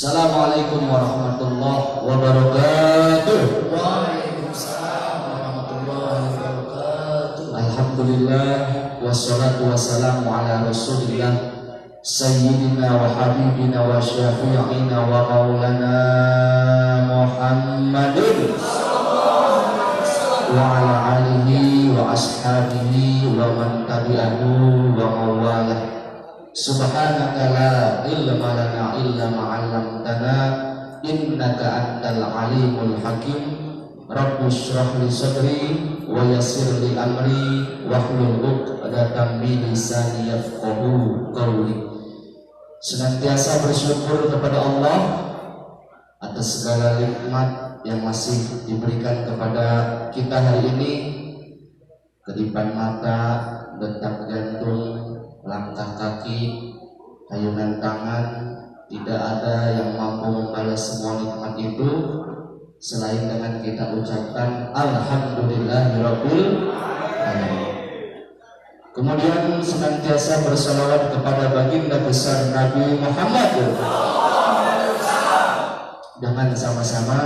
Assalamualaikum warahmatullahi wabarakatuh. Waalaikumsalam warahmatullahi wabarakatuh. Alhamdulillah wassalatu wassalamu ala Rasulillah Sayyidina wa habibina wa syafi'ina wa maulana Muhammadin wa ala alihi wa ashabihi wa man tabi'ahu wa mawalah. Subhanaka la ilma lana illa ma 'allamtana innaka antal alimul hakim. Rabbi shrah li sadri wa yassir li amri wahlul 'uqdatam min lisani yafqahu qawli. Senantiasa bersyukur kepada Allah atas segala nikmat yang masih diberikan kepada kita hari ini. Kedipan mata, detak jantung, langkah kaki, ayunan tangan, tidak ada yang mampu membalas semua nikmat itu selain dengan kita ucapkan alhamdulillahirabbil alamin. Kemudian senantiasa bersalawat kepada baginda besar Nabi Muhammad. Dengan sama-sama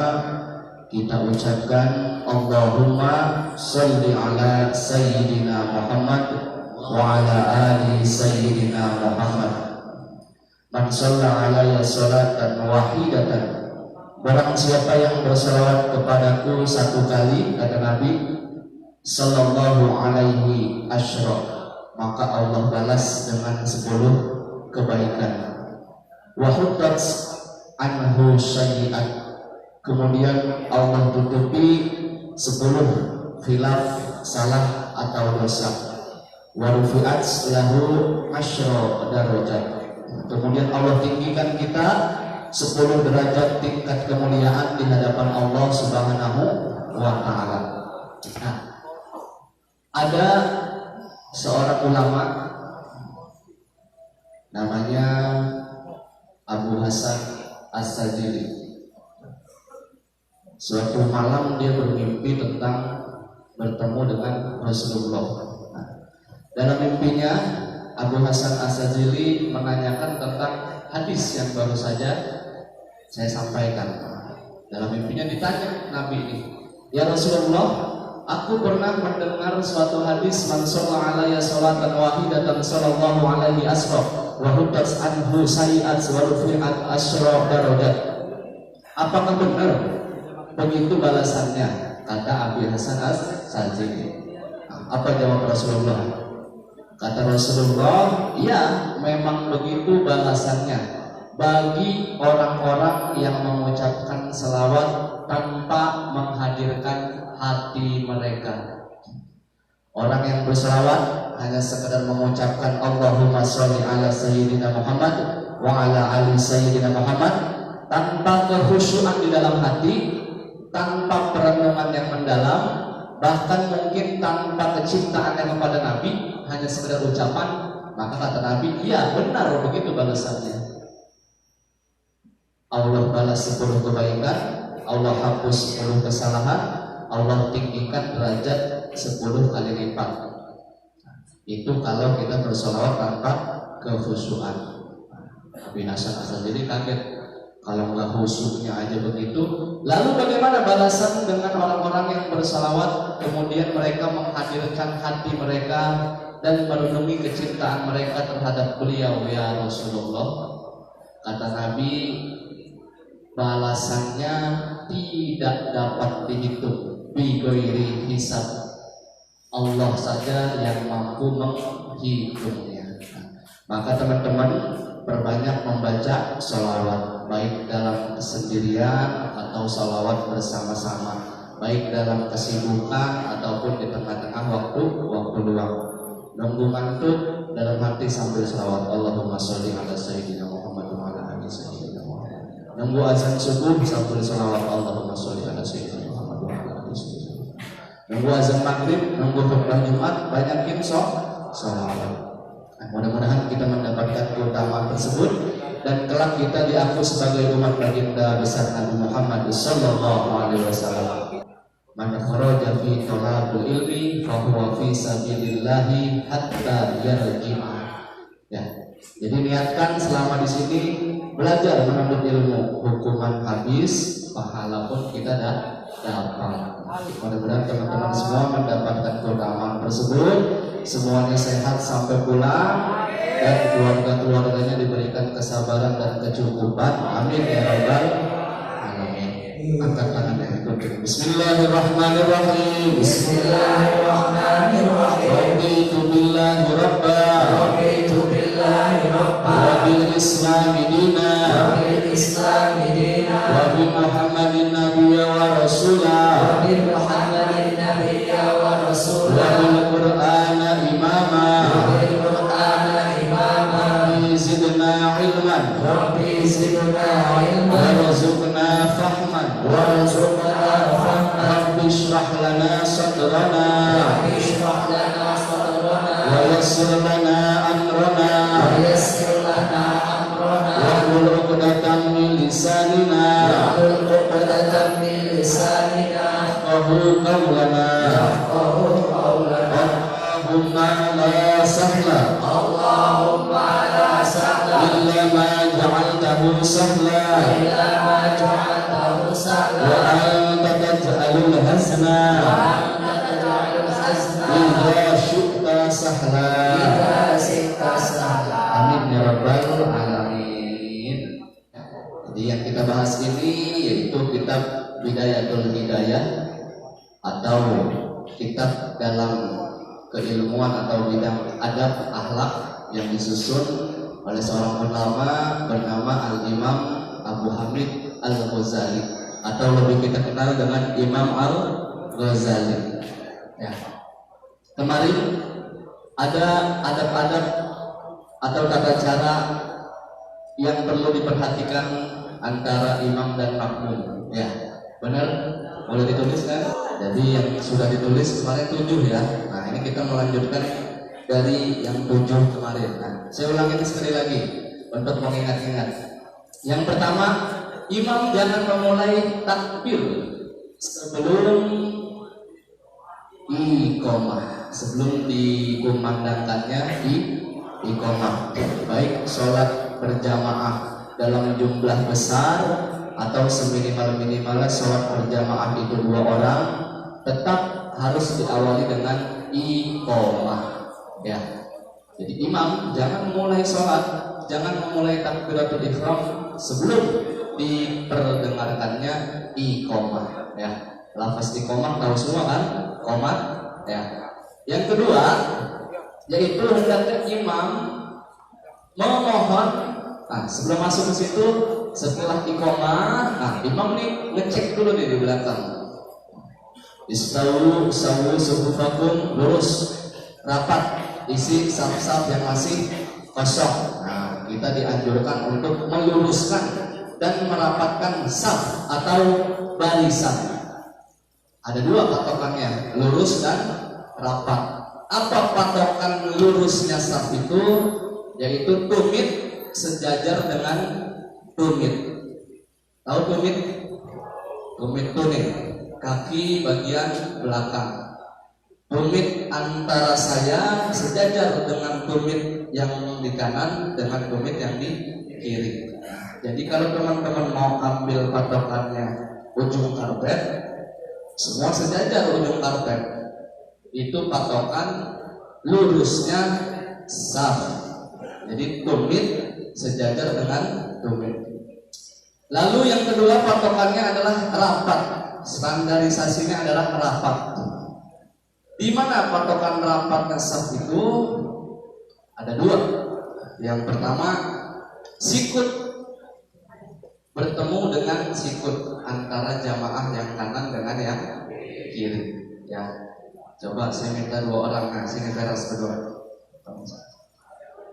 kita ucapkan Allahumma sholli ala sayyidina Muhammad wa ala ali sayyidina Muhammad. Man shalla alaihi salatan wahidatan, barang siapa yang bersalawat kepadaku satu kali, kata Nabi sallallahu alaihi asyra, maka Allah balas dengan 10 kebaikan. Wa huttat anhu sayyi'at, kemudian Allah tutupi 10 khilaf, salah atau dosa. Wa rufi'at lahu asyra darajat, kemudian Allah tinggikan kita 10 derajat tingkat kemuliaan di hadapan Allah Subhanahu wa ta'ala. Nah, ada seorang ulama namanya Abu Hasan As-Sajili. Suatu malam dia bermimpi tentang bertemu dengan Rasulullah. Dalam mimpinya Abu Hasan As-Sajili menanyakan tentang hadis yang baru saja saya sampaikan. Dalam mimpinya ditanya Nabi ini, ya Rasulullah, aku pernah mendengar suatu hadis, man shalla alaiya salatan wahidatan sallallahu alaihi asra wa huttat anhu sayi'at wa rufi'at asyra darajat. Apakah benar begitu balasannya? Kata Abu Hasan As-Sajili. Apa jawab Rasulullah? Kata Rasulullah, ya memang begitu balasannya bagi orang-orang yang mengucapkan selawat tanpa menghadirkan hati mereka. Orang yang berselawat hanya sekedar mengucapkan Allahumma sholli ala sayyidina Muhammad wa ala ali sayyidina Muhammad, tanpa kekhusyuan di dalam hati, tanpa perenungan yang mendalam, bahkan mungkin tanpa kecintaan yang kepada Nabi, hanya sekedar ucapan, maka kata Nabi, iya benar begitu balasannya. Allah balas 10 kebaikan, Allah hapus 10 kesalahan, Allah tinggikan derajat 10 kali lipat. Itu kalau kita bersolawat tanpa kekhusyuan. Nabi Hasan As-Sajili kaget, kalau nggak khusyuknya aja begitu, lalu bagaimana balasan dengan orang-orang yang bersalawat kemudian mereka menghadirkan hati mereka dan merenungi kecintaan mereka terhadap beliau, ya Rasulullah? Kata Nabi, balasannya tidak dapat dihitung, bi ghairi hisab. Allah saja yang mampu menghitungnya. Maka teman-teman perbanyak membaca sholawat, baik dalam kesendirian atau sholawat bersama-sama, baik dalam kesibukan ataupun di tengah-tengah waktu luang. Nunggu ngantuk dalam hati sambil sholawat Allahumma sholli ala sayyidina Muhammad wa ala ali sayyidina Muhammad. Nunggu azan subuh sambil sholawat Allahumma sholli ala sayyidina Muhammad wa ala ali sayyidina Muhammad. Nunggu azan maghrib, nunggu khutbah Jumat, banyakin sholawat. Nah, mudah-mudahan kita mendapatkan keutamaan tersebut dan kelak kita diaku sebagai umat baginda besar Nabi Muhammad sallallahu alaihi wasallam. Man kharaja fi talabil ilmi fa huwa fi sabilillahi hatta yarji'a. Ya. Jadi niatkan selama di sini belajar menuntut ilmu, hukuman habis, pahala pun kita dapat. Mudah-mudahan teman-teman semua mendapatkan keutamaan tersebut, semuanya sehat sampai pulang, dan keluarga-keluarganya diberikan kesabaran dan kecukupan. Amin ya rabbal alamin. Angkat tangan yang kedua. Bismillahirrahmanirrahim. Bismillahirrahmanirrahim. Raditu billahi rabba, Raditu billahi rabba, wa bil islami dina, wa bil islami dina, wa bi Muhammadin nabiyya wa rasula, wa bi Muhammadin nabiyya wa wa rasula, bil Qur'ana imama, wa bil Qur'ana imama. Rabbi zidna ilman, Rabbi zidna ilman, warzuqna fahman, warzuqna fahman. Rabbi shrah lana sadrana, Rabbi shrah lana sadrana, wa yassir lana amrana, wa yassir lana amrana, wahlul 'uqdatam min lisanina, wahlul 'uqdatam min lisanina, yafqahu qawlana. yafqahu qawlana. Allahumma la sahla Allahumma la sahla illa ma ja'altahu sahla, illa ma ja'altahu wa sahla, anta taj'alul hazna wa anta taj'alul hazna idza syi'ta sahla. idza syi'ta sahla. Amin ya rabbal alamin. Jadi yang kita bahas ini yaitu kitab Bidayatul Hidayah, atau kitab dalam keilmuan atau bidang adab akhlak yang disusun oleh seorang ulama bernama Al-Imam Abu Hamid Al-Ghazali, atau lebih kita kenal dengan Imam Al-Ghazali. Ya. Kemarin ada adab-adab atau tata cara yang perlu diperhatikan antara imam dan makmum. Ya, benar? Boleh ditulis kan? Jadi yang sudah ditulis kemarin 7 ya. Nah ini kita melanjutkan dari yang 7 kemarin. Nah, saya ulangi sekali lagi untuk mengingat-ingat. Yang pertama, imam jangan memulai takbir sebelum iqamah, sebelum dikumandangkannya iqamah. Baik sholat berjamaah dalam jumlah besar atau seminimal-minimalnya sholat berjamaah itu 2 orang, tetap harus diawali dengan iqamah. Ya. Jadi imam jangan mulai sholat, jangan memulai takbiratul ihram sebelum diperdengarkannya iqamah. Ya. Lafaz iqamah tahu semua kan? Qomat. Ya. Yang kedua, yaitu hendaknya imam memohon. Nah, sebelum masuk ke situ, setelah iqamah, nah imam nih ngecek dulu nih di belakang. Istawu sawu sufufakum, lurus, rapat, isi saf-saf yang masih kosong. Nah, kita dianjurkan untuk meluruskan dan merapatkan saf atau barisan. Ada 2 patokannya, lurus dan rapat. Apa patokan lurusnya saf itu? Yaitu tumit sejajar dengan tumit. Tahu tumit? Tumit tuning, kaki bagian belakang. Tumit antara saya sejajar dengan tumit yang di kanan dengan tumit yang di kiri. Jadi kalau teman-teman mau ambil patokannya ujung karpet, semua sejajar ujung karpet. Itu patokan lurusnya saf. Jadi tumit sejajar dengan tumit. Lalu yang kedua patokannya adalah rapat. Standarisasinya adalah rapat. Di mana patokan rapatnya saf itu? Ada 2. Yang pertama, sikut bertemu dengan sikut antara jamaah yang kanan dengan yang kiri. Ya, coba saya minta 2 orang, nah sini teras berdua.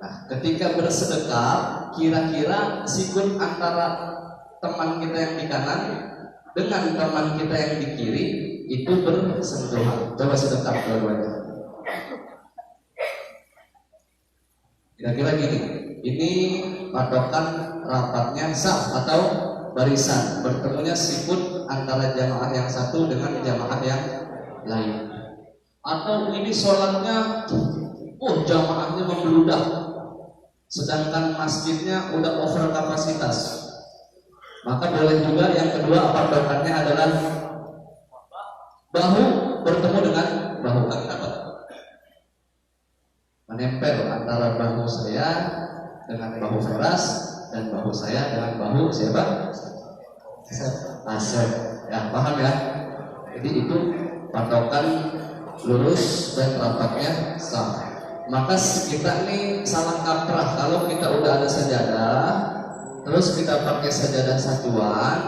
Nah, ketika bersedekap, kira-kira sikut antara teman kita yang di kanan dengan teman kita yang di kiri itu bersentuhan. Coba sedekap dua-duanya. Kira-kira gini, ini patokan rapatnya saf atau barisan, bertemunya sikut antara jamaah yang satu dengan jamaah yang lain. Atau ini sholatnya, jamaahnya membludak, sedangkan masjidnya udah over kapasitas, maka boleh juga yang kedua patokannya adalah bahu bertemu dengan bahu. Kenapa? Menempel antara bahu saya dengan bahu Feras dan bahu saya dengan bahu siapa? Asep. Ya, paham ya? Jadi itu patokan lurus dan rapatnya sah. Maka kita nih salah kaprah kalau kita udah ada sajadah, terus kita pakai sajadah satuan.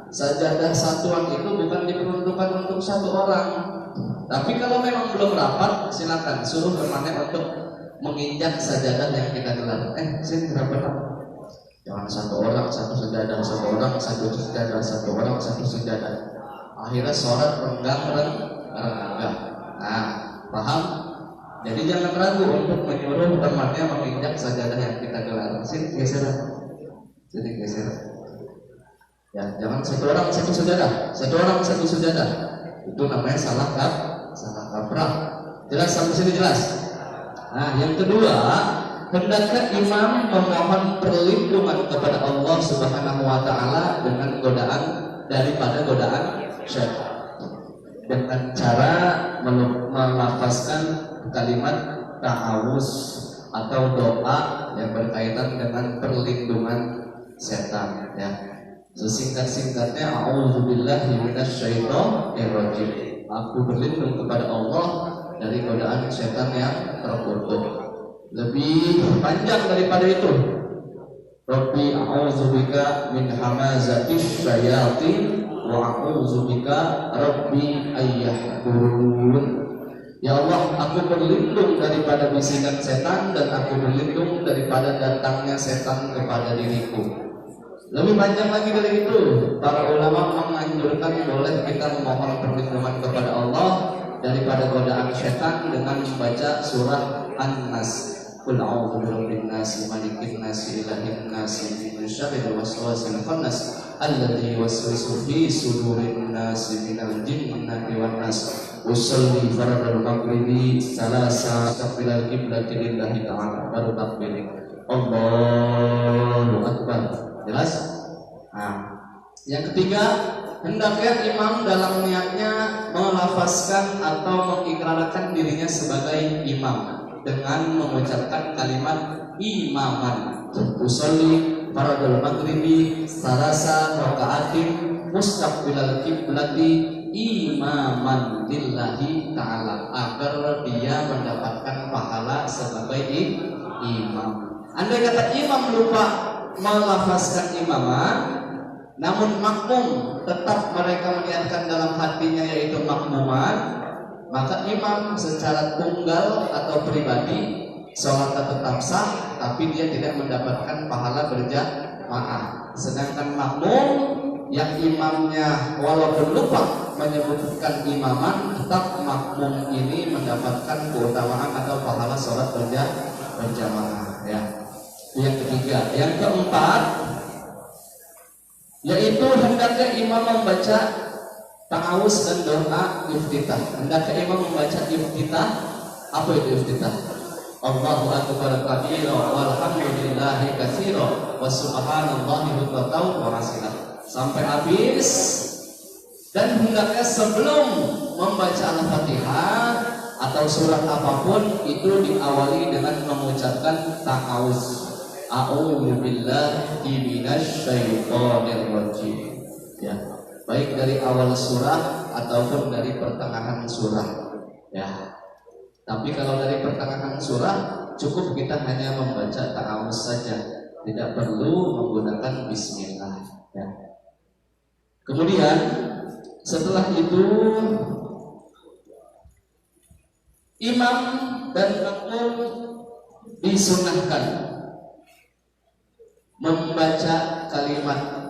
Sajadah satuan itu bukan diperuntukkan untuk satu orang. Tapi kalau memang belum rapat, silakan suruh temannya untuk menginjak sajadah yang kita gelar. Sini rapat. Jangan satu orang satu sajadah, satu orang satu sajadah, satu orang satu sajadah. Akhirnya sholat renggang. Nah, paham? Jadi jangan ragu untuk menyuruh temannya menginjak sajadah yang kita gelar. Sini geser. Sini geser. Ya, jangan satu orang satu sajadah, satu orang satu sajadah. Itu namanya salah kaprah. Jelas sampai sini jelas? Nah, yang kedua, hendaknya imam memohon perlindungan kepada Allah Subhanahu wa taala dengan daripada godaan syaitan. Dengan cara melafazkan kalimat ta'awuz atau doa yang berkaitan dengan perlindungan setan, ya. Sesingkat-singkatnya a'udzubillahi minasyaitonirrajim. Aku berlindung kepada Allah dari godaan setan yang terkutuk. Lebih panjang daripada itu. Rabbi a'udzubika min hamazatis syayatin wa a'udzubika rabbi ayyahdurun. Ya Allah, aku berlindung daripada bisikan setan dan aku berlindung daripada datangnya setan kepada diriku. Lebih panjang lagi dari itu, para ulama menganjurkan boleh kita memohon perlindungan kepada Allah daripada godaan setan dengan membaca surah An-Nas. Qul a'udzu birabbin nas, malikin nas, ilahin nas, min syarril waswasil khannas, alladzi yuwaswisu fi sudurin nas, minal jinnati wan nas. Usolli faradul maghribi salasa taqbilal qiblati lillahi ta'ala baru takbir. Allahu akbar. Jelas? Nah, yang ketiga, hendaknya imam dalam niatnya melafazkan atau mengikrarkan dirinya sebagai imam dengan mengucapkan kalimat imaman. Usolli faradul maghribi salasa raka'atin mustaqbilal qiblati imaman lillahi ta'ala, agar dia mendapatkan pahala sebagai imam. Andai kata imam lupa melafazkan imaman, namun makmum tetap mereka meniatkan dalam hatinya yaitu makmuman, maka imam secara tunggal atau pribadi sholatnya tetap sah, tapi dia tidak mendapatkan pahala berjamaah. Sedangkan makmum yang imamnya walaupun lupa menyebutkan imaman, tetap makmum ini mendapatkan keutamaan atau pahala sholat berjamaah, ya. Yang ketiga, yang keempat, yaitu hendaknya imam membaca ta'awuz dan doa iftitah. Hendaknya imam membaca iftitah. Apa itu iftitah? Allahu akbar kabira walhamdulillahi katsira wa subhanallahi bukratan wa asila, sampai habis. Dan hendaknya sebelum membaca Al-Fatihah atau surat apapun itu diawali dengan mengucapkan ta'awuz. A'udzu billahi minasyaitonir rajim. Ya, baik dari awal surah ataupun dari pertengahan surah. Ya. Tapi kalau dari pertengahan surah cukup kita hanya membaca ta'awuz saja, tidak perlu menggunakan bismillah, ya. Kemudian setelah itu imam dan makmum disunahkan membaca kalimat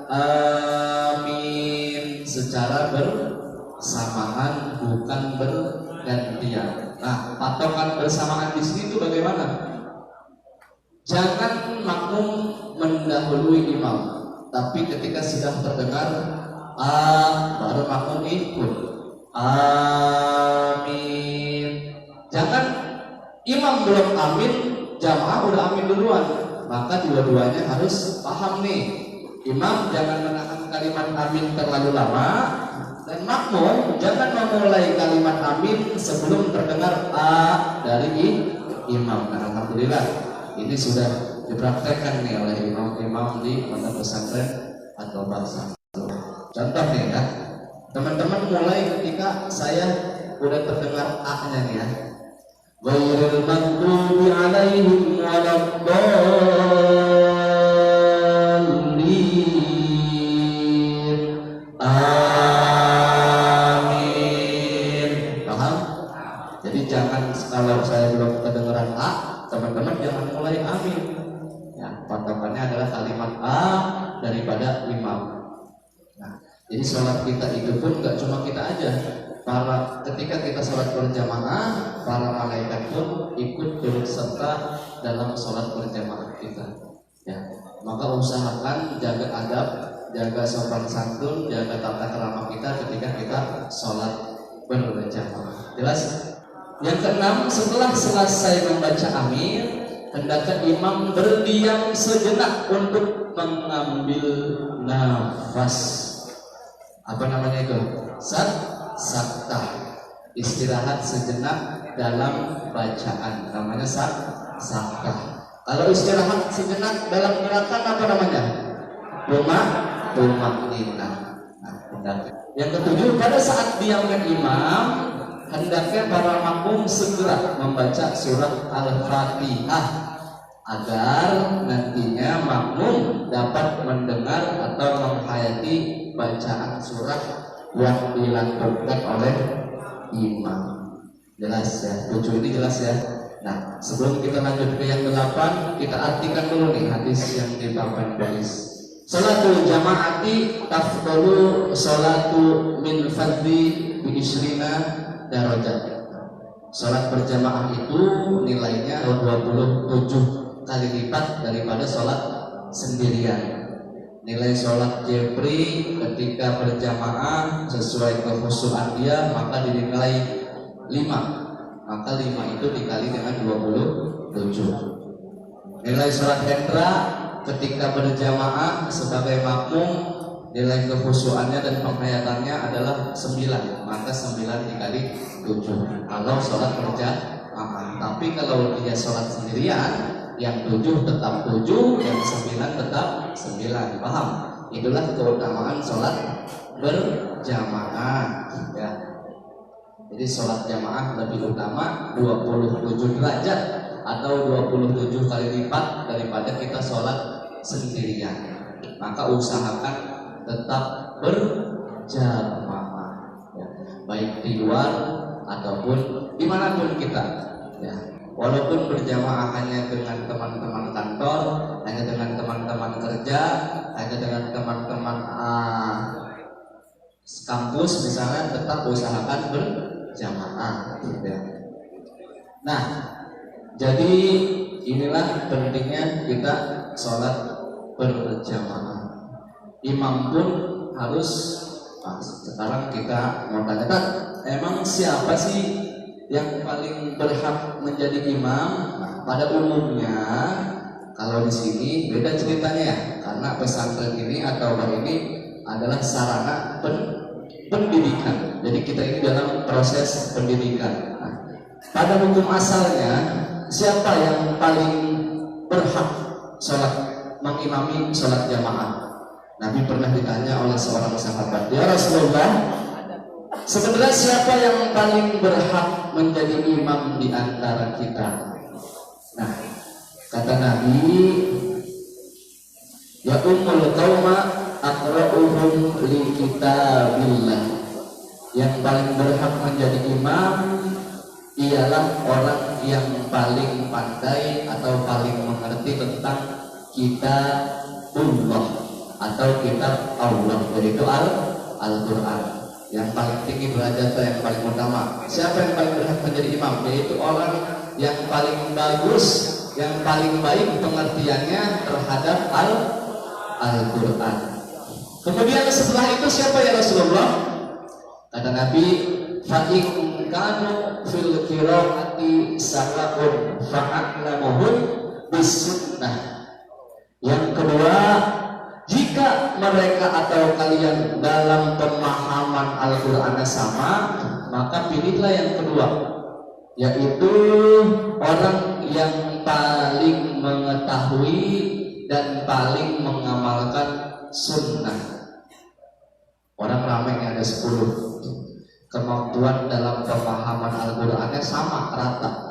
amin secara bersamaan, bukan bergantian. Nah, patokan bersamaan di sini itu bagaimana? Jangan makmum mendahului imam, tapi ketika sudah terdengar baru makmum ikut amin. Jangan imam belum amin, jamaah udah amin duluan. maka dua-duanya harus paham nih. Imam jangan menahan kalimat amin terlalu lama, dan makmum jangan memulai kalimat amin sebelum terdengar a dari imam. Nah, alhamdulillah ini sudah dipraktekkan nih oleh imam-imam di pondok pesantren atau bangsa. Contoh nih ya, teman-teman mulai ketika saya udah terdengar a-nya nih ya. Ghairil maghdubi alaihim waladdallin. Amin. Paham? Jadi jangan kalau saya belum kedengaran a, teman-teman jangan mulai amin. Ya, patokannya adalah kalimat a daripada imam. Nah, jadi sholat kita itu pun gak cuma kita aja. Ketika kita sholat berjamaah, para malaikat pun ikut turut serta dalam sholat berjamaah kita. Ya, maka usahakan jaga adab, jaga sopan santun, jaga tata krama kita ketika kita sholat berjamaah. Jelas? Yang keenam, setelah selesai membaca amin, hendaknya imam berdiam sejenak untuk mengambil nafas. Apa namanya itu? Sakta, istirahat sejenak dalam bacaan, namanya sakta. Kalau istirahat sejenak dalam gerakan apa namanya? Tumak-nina. Nah, yang ketujuh, pada saat diamkan imam, hendaknya para makmum segera membaca surat Al-Fatihah agar nantinya makmum dapat mendengar atau menghayati bacaan surat yang dilakukan oleh imam. Jelas ya, 7 ini jelas ya. Nah, sebelum kita lanjut ke yang 8, kita artikan dulu nih hadis yang dibawakan hadis. Salatul jamaati tafdalu salatu min fadli bi isrina darajat. Salat berjamaah itu nilainya 27 kali lipat daripada salat sendirian. Nilai sholat jepri ketika berjamaah sesuai kekhusyuan dia maka dinilai 5. Maka 5 itu dikali dengan 27. Nilai sholat hendra ketika berjamaah sebagai makmum, nilai kekhusyuannya dan penghayatannya adalah 9. Maka 9 dikali 7 kalau sholat berjamaah. Tapi kalau dia sholat sendirian, yang 7 tetap 7, yang 9 tetap 9. Paham? Itulah keutamaan sholat berjamaah ya. Jadi sholat jamaah lebih utama 27 derajat atau 27 kali lipat daripada kita sholat sendirian. Maka usahakan tetap berjamaah ya. Baik di luar ataupun dimanapun kita ya. Walaupun berjamaah hanya dengan teman-teman kantor, hanya dengan teman-teman kerja, hanya dengan teman-teman kampus misalnya, tetap usahakan berjamaah ya. Nah, jadi inilah pentingnya kita sholat berjamaah. Imam pun harus. Nah, sekarang kita mau tanya, emang siapa sih yang paling berhak menjadi imam? Nah, pada umumnya kalau di sini beda ceritanya ya, karena pesantren ini atau ini adalah sarana pendidikan. Jadi kita ini dalam proses pendidikan. Nah, pada hukum asalnya siapa yang paling berhak mengimami sholat jamaah? Nabi pernah ditanya oleh seorang sahabat, ya Rasulullah, sebenarnya siapa yang paling berhak menjadi imam di antara kita? Nah, kata Nabi, ya ummul qauma aqra'uhum li kitabillah. Yang paling berhak menjadi imam ialah orang yang paling pandai atau paling mengerti tentang kitabullah atau kitab Allah, yaitu Al-Quran. Yang paling tinggi derajat yang paling utama. Siapa yang paling berhak menjadi imam? Yaitu orang yang paling bagus, yang paling baik pengertiannya terhadap Al-Quran. Kemudian setelah itu siapa ya Rasulullah? Kata Nabi, fa'in kanu fil qiraati salahun fa'aklamuhun bisunnah. Yang kedua, jika mereka atau kalian dalam pemahaman Al-Qur'an sama, maka pilihlah yang kedua, yaitu orang yang paling mengetahui dan paling mengamalkan sunnah. Orang ramai ada 10, kemampuan dalam pemahaman Al-Qur'annya sama rata.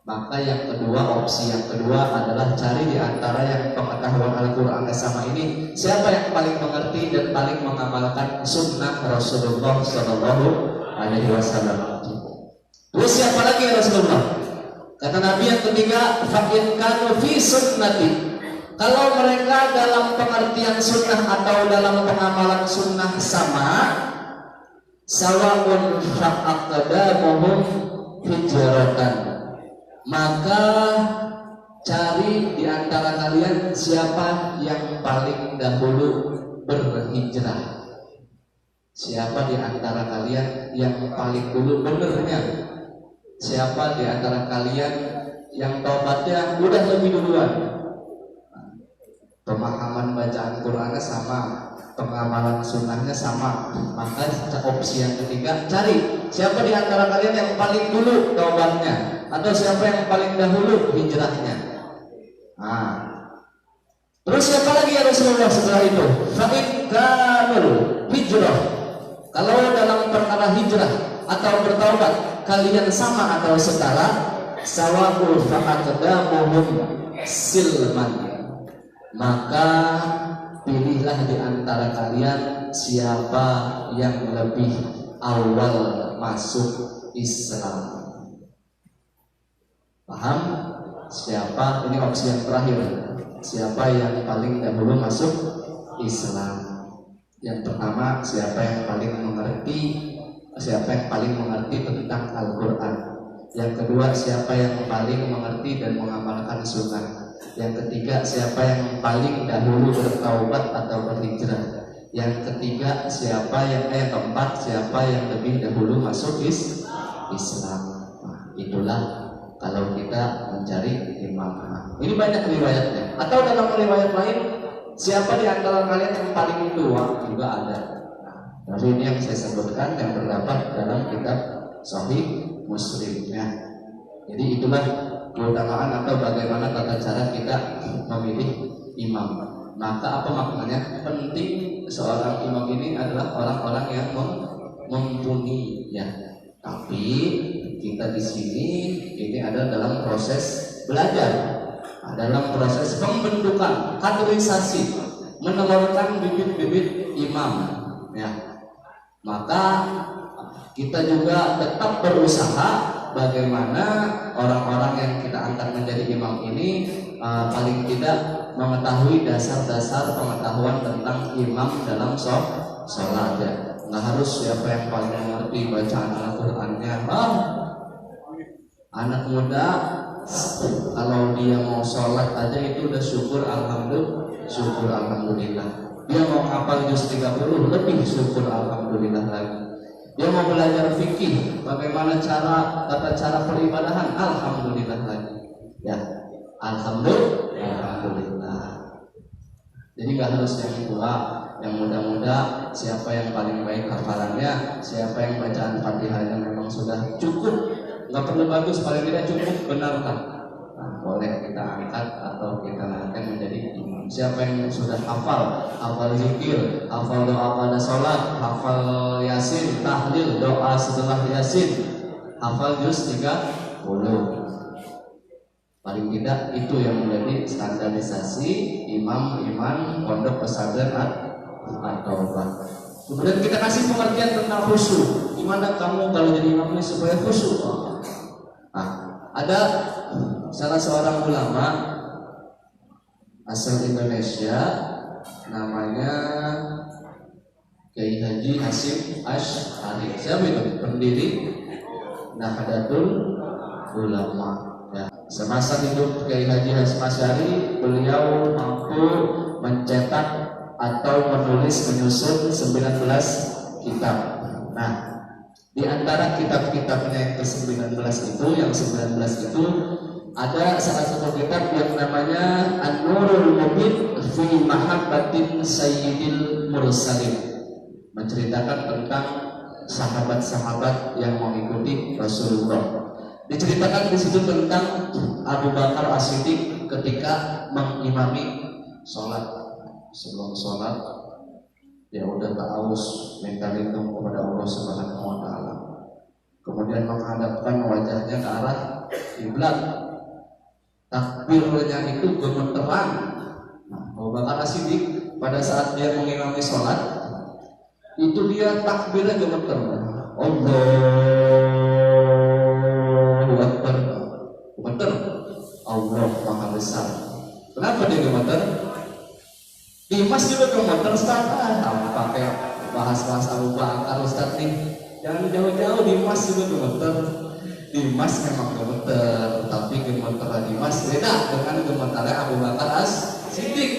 Maka yang kedua, opsi yang kedua adalah cari di antara yang pengetahuan Al-Qur'annya sama ini, siapa yang paling mengerti dan paling mengamalkan sunnah Rasulullah Shallallahu Alaihi Wasallam. Terus siapa lagi ya Rasulullah? Kata Nabi yang ketiga, fa'in kanu fi sunnati. Kalau mereka dalam pengertian sunnah atau dalam pengamalan sunnah sama, sawa'un fa'aqdamuhum hijratan, maka cari di antara kalian siapa yang paling dahulu berhijrah. Siapa di antara kalian yang paling dulu benernya? Siapa di antara kalian yang taubatnya udah lebih duluan? Pemahaman bacaan Qur'annya sama, pengamalan sunnahnya sama. Maka opsi yang ketiga, cari siapa di antara kalian yang paling dulu taubatnya, atau siapa yang paling dahulu hijrahnya. Terus siapa lagi ya Rasulullah setelah itu? Fa'in kanul hijrah. Kalau dalam perkara hijrah atau bertaubat kalian sama atau setara, sawa'ul fa'aqdamuhum silman, maka pilihlah di antara kalian siapa yang lebih awal masuk Islam. Paham? Siapa? Ini opsi yang terakhir. Siapa yang paling dahulu masuk Islam? Yang pertama, siapa yang paling mengerti tentang Al-Qur'an. Yang kedua, siapa yang paling mengerti dan mengamalkan sunnah. Yang ketiga, siapa yang paling dahulu bertaubat atau berhijrah. Yang ketiga, keempat, siapa yang lebih dahulu masuk Islam. Itulah kalau kita mencari imam. Ini banyak riwayatnya. Atau dalam riwayat lain, siapa di antara kalian yang paling tua juga ada. Dari ini yang saya sebutkan yang terdapat dalam kitab Sahih Muslim. Jadi itulah keutamaan atau bagaimana tata cara kita memilih imam. Maka apa maknanya? Penting seorang imam ini adalah orang-orang yang mumpuni ya. Tapi kita di sini ini adalah dalam proses belajar, dalam proses pembentukan, kaderisasi, menelurkan bibit-bibit imam ya. Maka kita juga tetap berusaha bagaimana orang-orang yang kita angkat menjadi imam ini paling tidak mengetahui dasar-dasar pengetahuan tentang imam dalam sholat ya. Nggak harus siapa yang paling mengerti bacaan Al-Qur'annya. Anak muda kalau dia mau sholat aja itu udah syukur alhamdulillah. Dia mau hafal juz 30 lebih syukur alhamdulillah lagi. Dia mau belajar fikih, bagaimana tata cara peribadahan, alhamdulillah lagi. Ya, alhamdulillah. Jadi nggak harus yang tua, yang muda-muda. Siapa yang paling baik hafalannya, siapa yang bacaan Fatihahnya memang sudah cukup, nggak perlu bagus, paling tidak cukup, benarkan. Boleh kita angkat atau kita angkat menjadi imam. Siapa yang sudah hafal zikir, hafal doa pada sholat, hafal yasin, tahlil, doa setelah yasin, hafal juz 30. Paling tidak itu yang menjadi standarisasi imam-imam pondok pesantren at-Taubah. Kemudian kita kasih pengertian tentang khusyuk. Gimana kamu kalau jadi imam ini supaya khusyuk? Ada salah seorang ulama asal Indonesia, namanya Kiai Haji Hasyim Asy'ari. Siapa itu? Pendiri Nahdlatul Ulama. Ya. Semasa hidup Kiai Haji Hasyim Asy'ari, beliau mampu mencetak atau menyusun 19 kitab. Di antara kitab-kitabnya yang ke-19 itu, yang 19 itu ada salah satu kitab yang namanya An-Nurul Mubin fi Mahabbatin Sayyidil Mursalin, menceritakan tentang sahabat-sahabat yang mengikuti Rasulullah. Diceritakan di situ tentang Abu Bakar As-Siddiq ketika mengimami sholat. Sebelum sholat dia udah ta'awuz, minta lindung kepada Allah Subhanahu wa taala. Kemudian menghadapkan wajahnya ke arah kiblat. Takbirnya itu gemeteran. Nah, Abu Bakar As-Siddiq pada saat dia mengimami sholat itu dia takbirnya gemeter. Allahu Akbar. Gemeter. Allah Maha Besar. Kenapa dia gemeter? Dimas juga gemeter, Ustaz. Pakai bahas-bahas Abu Bakar Ustaz nih. Jangan jauh-jauh, Dimas juga gemeter. Dimas memang gemeter, tapi gemeter Dimas beda dengan gemeternya Abu Bakar As-Siddiq.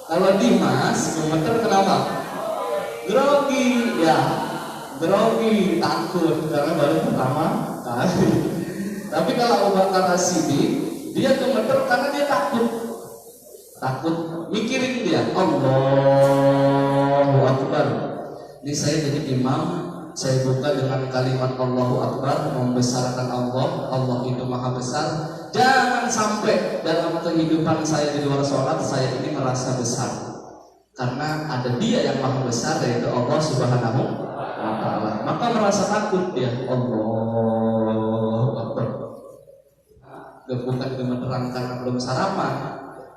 Kalau Dimas gemeter kenapa? Grogi, ya, grogi, takut karena baru pertama kali. Tapi kalau Abu Bakar As-Siddiq dia gemeter karena dia takut mikirin dia Allahu Akbar. Ini saya jadi imam. Saya buka dengan kalimat Allahu Akbar, membesarkan Allah. Allah itu Maha Besar. Jangan sampai dalam kehidupan saya di luar sholat saya ini merasa besar, karena ada Dia yang Maha Besar, yaitu Allah Subhanahu wa taala. Maka merasa takut dia. Allahu Akbar. Bukan gemeteran karena belum sarapan,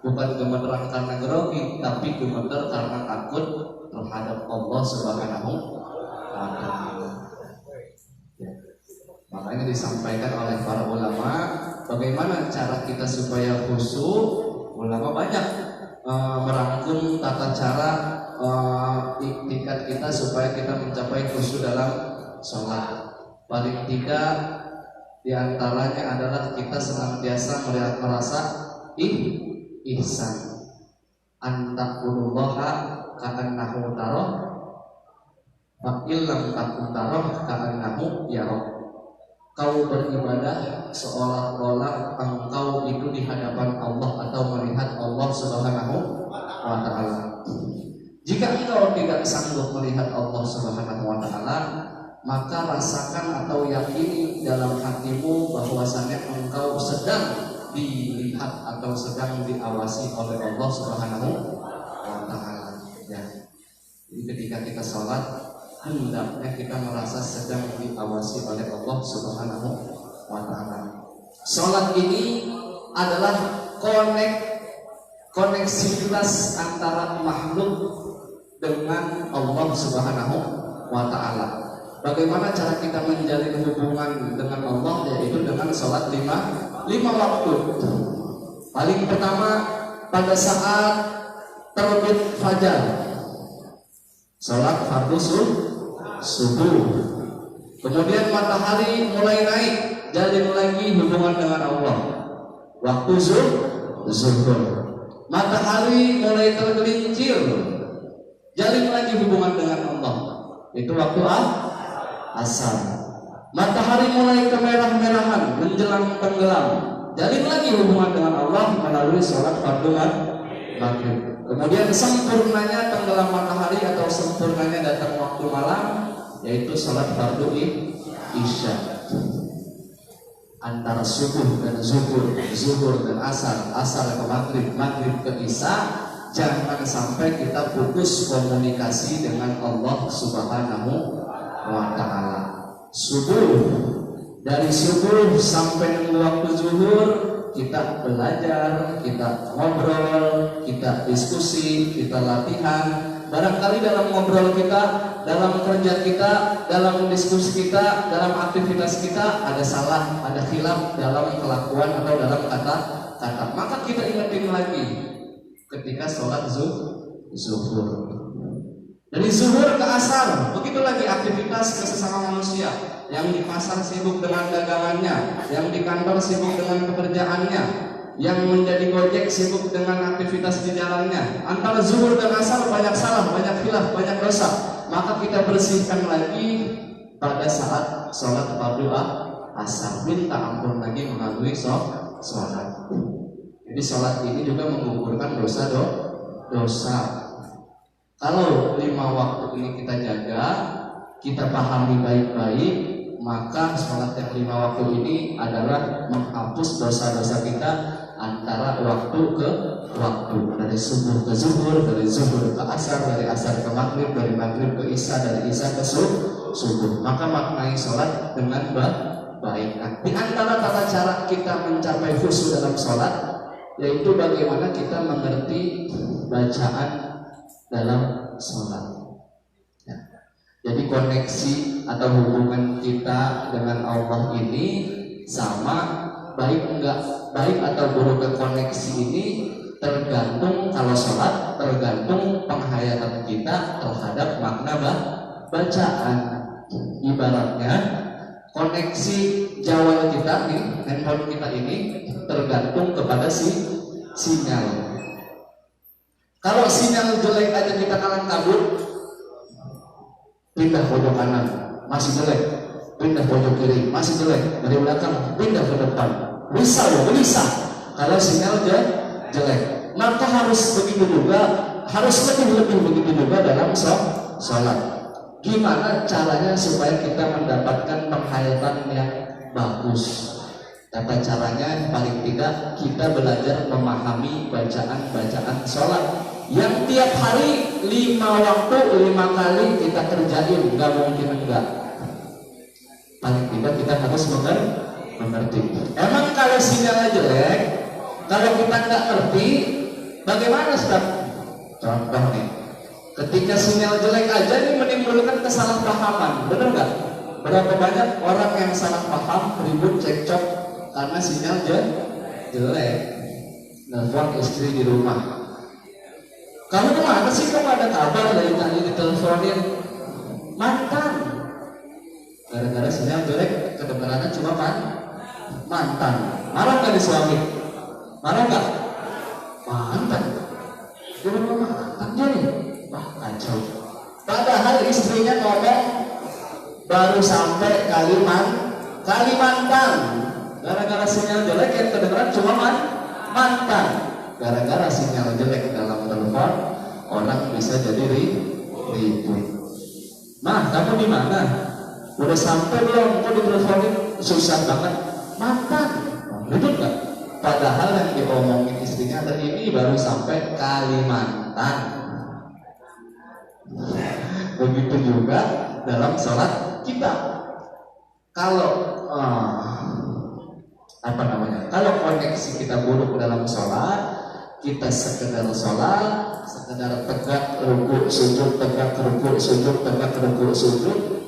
bukan gemeteran karena grogi, tapi gemeter karena takut terhadap Allah Subhanahu wa taala. Makanya disampaikan oleh para ulama bagaimana cara kita supaya khusyuk. Ulama banyak merangkum tata cara iktikad kita supaya kita mencapai khusyuk dalam sholat. Paling tidak diantaranya adalah kita senantiasa merasa ihsan. Antaqullaha ka'annahu tarah fa illam takun tarah ka'annahu yarah. Kau beribadah seolah-olah engkau itu di hadapan Allah atau melihat Allah Subhanahu wa taala. Jika engkau tidak sanggup melihat Allah Subhanahu wa taala, maka rasakan atau yakini dalam hatimu bahwasannya engkau sedang dilihat atau sedang diawasi oleh Allah Subhanahu wa taala. Ya. Jadi ketika kita sholat, hendaknya kita merasa sedang diawasi oleh Allah Subhanahu wa taala. Salat ini adalah koneksitas antara makhluk dengan Allah Subhanahu wa taala. Bagaimana cara kita menjalin hubungan dengan Allah? Yaitu dengan salat lima waktu. Paling pertama pada saat terbit fajar, salat fardu subuh. Kemudian matahari mulai naik, jalin lagi hubungan dengan Allah. Waktu zuhur. Matahari mulai tergelincir, jalin lagi hubungan dengan Allah. Itu waktu asar. Matahari mulai kemerah-merahan menjelang tenggelam, jalin lagi hubungan dengan Allah melalui sholat fardu maghrib. Kemudian sempurnanya tenggelam matahari atau sempurnanya datang waktu malam, yaitu salat fardu isya. Antara subuh dan zuhur, zuhur dan asar, asar ke maghrib, maghrib ke isya, jangan sampai kita putus komunikasi dengan Allah Subhanahu wa taala. Subuh, dari subuh sampai nunggu waktu zuhur, kita belajar, kita ngobrol, kita diskusi, kita latihan. Barangkali dalam ngobrol kita, dalam kerja kita, dalam diskusi kita, dalam aktivitas kita ada salah, ada khilaf dalam kelakuan atau dalam kata-kata. Maka kita ingetin lagi ketika sholat zuhur. Dari zuhur ke asar, begitu lagi aktivitas sesama manusia. Yang di pasar sibuk dengan dagangannya, yang di kantor sibuk dengan pekerjaannya, yang menjadi gojek sibuk dengan aktivitas di jalannya. Antara zuhur dan asar banyak salah, banyak khilaf, banyak dosa. Maka kita bersihkan lagi pada saat sholat fardu asar. Minta ampun lagi melalui sholat. Jadi sholat ini juga menggugurkan dosa. Kalau 5 waktu ini kita jaga, kita pahami baik-baik, maka sholat yang 5 waktu ini adalah menghapus dosa-dosa kita antara waktu ke waktu, dari subuh ke zuhur, dari zuhur ke asar, dari asar ke maghrib, dari maghrib ke isya, dari isya ke subuh. Maka maknai sholat dengan baik. Nah, di antara tata cara kita mencapai khusyuk dalam sholat, yaitu bagaimana kita mengerti bacaan dalam sholat. Ya. Jadi koneksi atau hubungan kita dengan Allah ini sama, baik atau buruk koneksi ini tergantung, kalau sholat tergantung penghayatan kita terhadap makna bacaan. Ibaratnya koneksi jawab kita nih, handphone kita ini tergantung kepada sinyal. Kalau sinyal jelek aja kita kalang kabut, pindah pojok kanan masih jelek, pindah pojok kiri masih jelek, dari belakang pindah ke depan, gelisah kalau sinyal jelek. Maka harus begitu juga, harus lebih begitu juga dalam sholat. Gimana caranya supaya kita mendapatkan penghayatan yang bagus? Tata caranya paling tidak kita belajar memahami bacaan sholat yang tiap hari 5 waktu 5 kali kita kerjain. Nggak mungkin enggak. Paling tidak kita harus mengerti. Emang kalau sinyalnya jelek, kalau kita nggak ngerti, bagaimana Ustaz? Contoh nih, ketika sinyal jelek aja ini menimbulkan kesalahpahaman, benar nggak? Berapa banyak orang yang salah paham, ribut, cekcok karena sinyal jelek. Nelfon istri di rumah, kamu kemana sih? Kamu ada kabar? Dari tadi diteleponin mantan. Gara-gara sinyal jelek, kedengarannya cuma mantan. Marah nggak di suami? Marah nggak? Mantan. Dia bilang mantannya nih. Wah kacau. Padahal istrinya ngomong baru sampai Kalimantan. Gara-gara sinyal jelek yang kedengaran cuma mantan. Gara-gara sinyal jelek dalam telepon, orang bisa jadi ribut. Nah, kamu di mana? Udah sampai belum? Kok diteleponin susah banget? Mantan. Ribut nggak? Padahal yang diomongin istrinya tadi ini baru sampai Kalimantan. Begitu juga dalam sholat kita. Kalau kalau koneksi kita buruk dalam sholat, kita sekedar sholat, sekedar tegak rukuk sujud, tegak rukuk sujud, tegak rukuk sujud,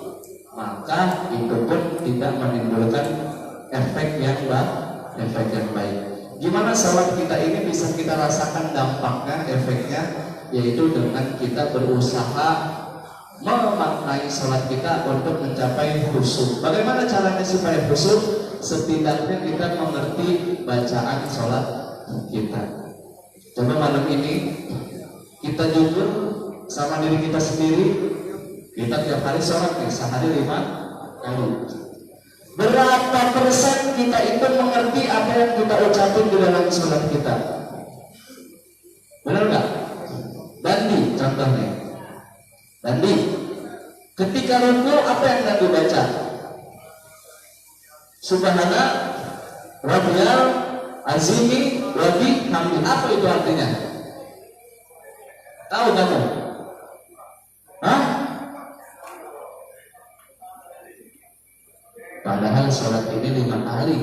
maka itu pun tidak menimbulkan efek yang baik. Gimana sholat kita ini bisa kita rasakan dampaknya, efeknya, yaitu dengan kita berusaha memaknai sholat kita untuk mencapai khusyuk. Bagaimana caranya supaya khusyuk? Setidaknya kita mengerti bacaan sholat kita. Coba malam ini kita jujur sama diri kita sendiri. Kita tiap hari sholat nih, sehari 5 kali. Berapa persen kita itu mengerti apa yang kita ucapin di dalam sholat kita? Benar nggak? Dandi contohnya. Dandi, ketika ruku apa yang Dandi baca? Subhana Rabbiyal Azimi wa bihamdi. Apa itu artinya? Tahu kamu? Hah? Padahal sholat ini 5 kali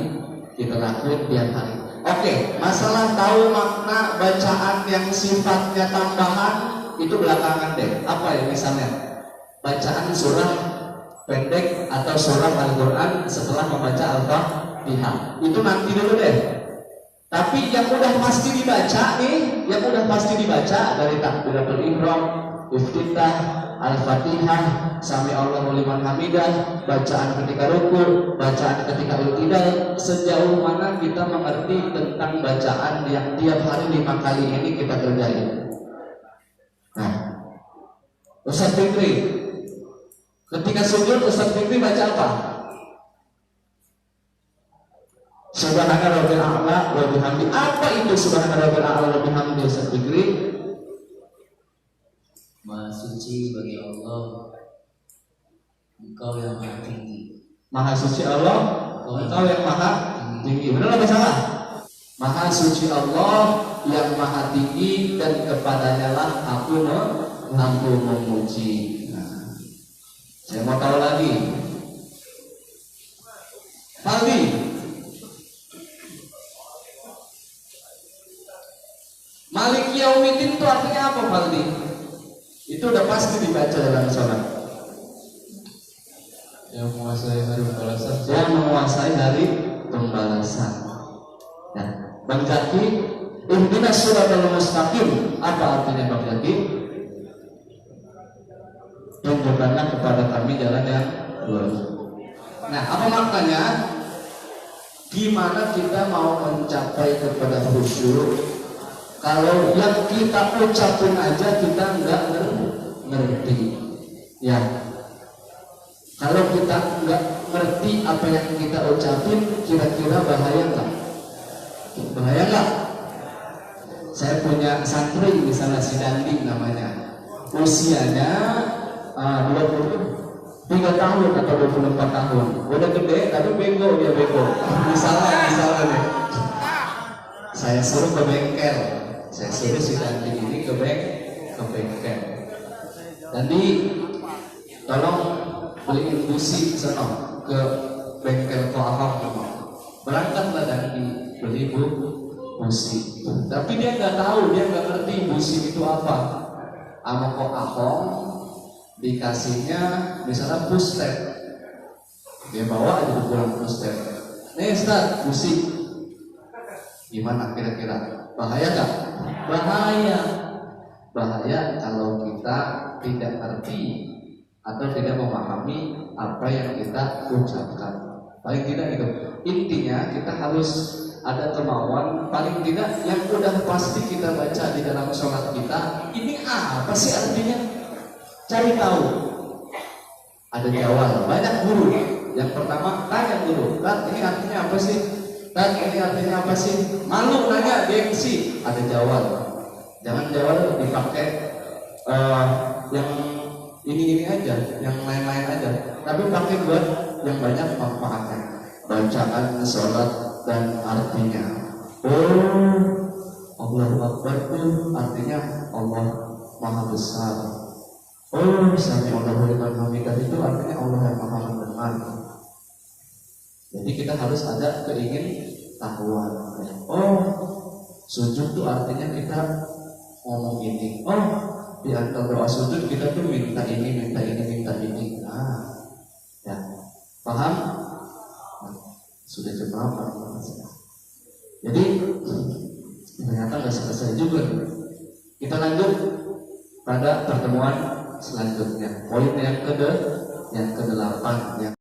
kita lakuin tiap hari. Oke, masalah tahu makna bacaan yang sifatnya tambahan itu belakangan deh. Apa ya misalnya? Bacaan surah pendek atau surah Al-Quran setelah membaca Al-Fatihah, itu nanti dulu deh. Tapi yang udah pasti dibaca nih, yang udah pasti dibaca dari takbiratul ihram, iftitah, Al-Fatihah, Sami Allahu liman hamidah, bacaan ketika ruku, bacaan ketika i'tidal. Sejauh mana kita mengerti tentang bacaan yang tiap hari 5 kali ini kita kerjain? Nah, Ustaz Fikri, ketika sujud Ustaz Fikri baca apa? Subhana rabbil a'la wa bihamdi. Apa itu subhana rabbil a'la wa bihamdi? Ustaz Fikri? Maha suci bagi Allah, Engkau yang maha tinggi. Maha suci Allah, Engkau yang maha tinggi. Benar apa salah? Maha suci Allah yang maha tinggi, dan kepadanya lah aku memuji. Nah, saya mau tahu lagi. Paldi, Malik Yaumiddin itu artinya apa, Paldi? Itu udah pasti dibaca dalam sholat. Yang menguasai hari pembalasan. Yang menguasai hari pembalasan. Nah, Bang Zaki, ihdinas siratal mustaqim. Apa artinya Bang Zaki? Tunjukkanlah kepada kami jalan yang lurus. Nah, apa maknanya? Gimana kita mau mencapai kepada khusyuk kalau yang kita ucapin aja kita nggak ngerti? Ya, kalau kita nggak ngerti apa yang kita ucapin, kira-kira bahaya nggak? Bahaya nggak? Saya punya santri misalnya, si Dandi namanya, usianya 23 tahun atau 24 tahun, udah gede tapi bego, dia bego. Misalnya deh, saya suruh ke bengkel, saya suruh si Dandi ini ke bengkel. Dandi, tolong beliin busi sono ke bengkel Koahong. Berangkatlah Dandi beli busi, tapi dia nggak tahu, dia nggak ngerti busi itu apa. Sama Koahong dikasihnya misalnya push tab, dia bawa aja pulang push tab. Nih Ustaz, busi gimana kira-kira? Bahaya nggak? Bahaya kalau kita tidak ngerti atau tidak memahami apa yang kita ucapkan. Paling tidak itu. Intinya kita harus ada kemauan, paling tidak yang udah pasti kita baca di dalam sholat kita. Ini apa sih artinya? Cari tahu. Ada jawab. Banyak guru. Yang pertama tanya guru, ini artinya apa sih? Ini artinya apa sih? Malu nanya, gengsi. Ada jawab. Jangan jawab dipakai yang ini aja, yang lain-lain aja. Tapi pakai buat yang banyak manfaatnya. Bacaan sholat dan artinya. Allahu Akbar itu artinya Allah Maha Besar. Sami Allahu liman hamidah itu artinya Allah yang Maha mendengar. Jadi kita harus ada keingintahuan. Sujud itu artinya kita ngomong ini. Di antara doa sujud kita tuh minta ini. Ya, paham? Sudah jam berapa? Jadi ternyata nggak selesai juga. Kita lanjut pada pertemuan selanjutnya. Poin yang ke-8 yang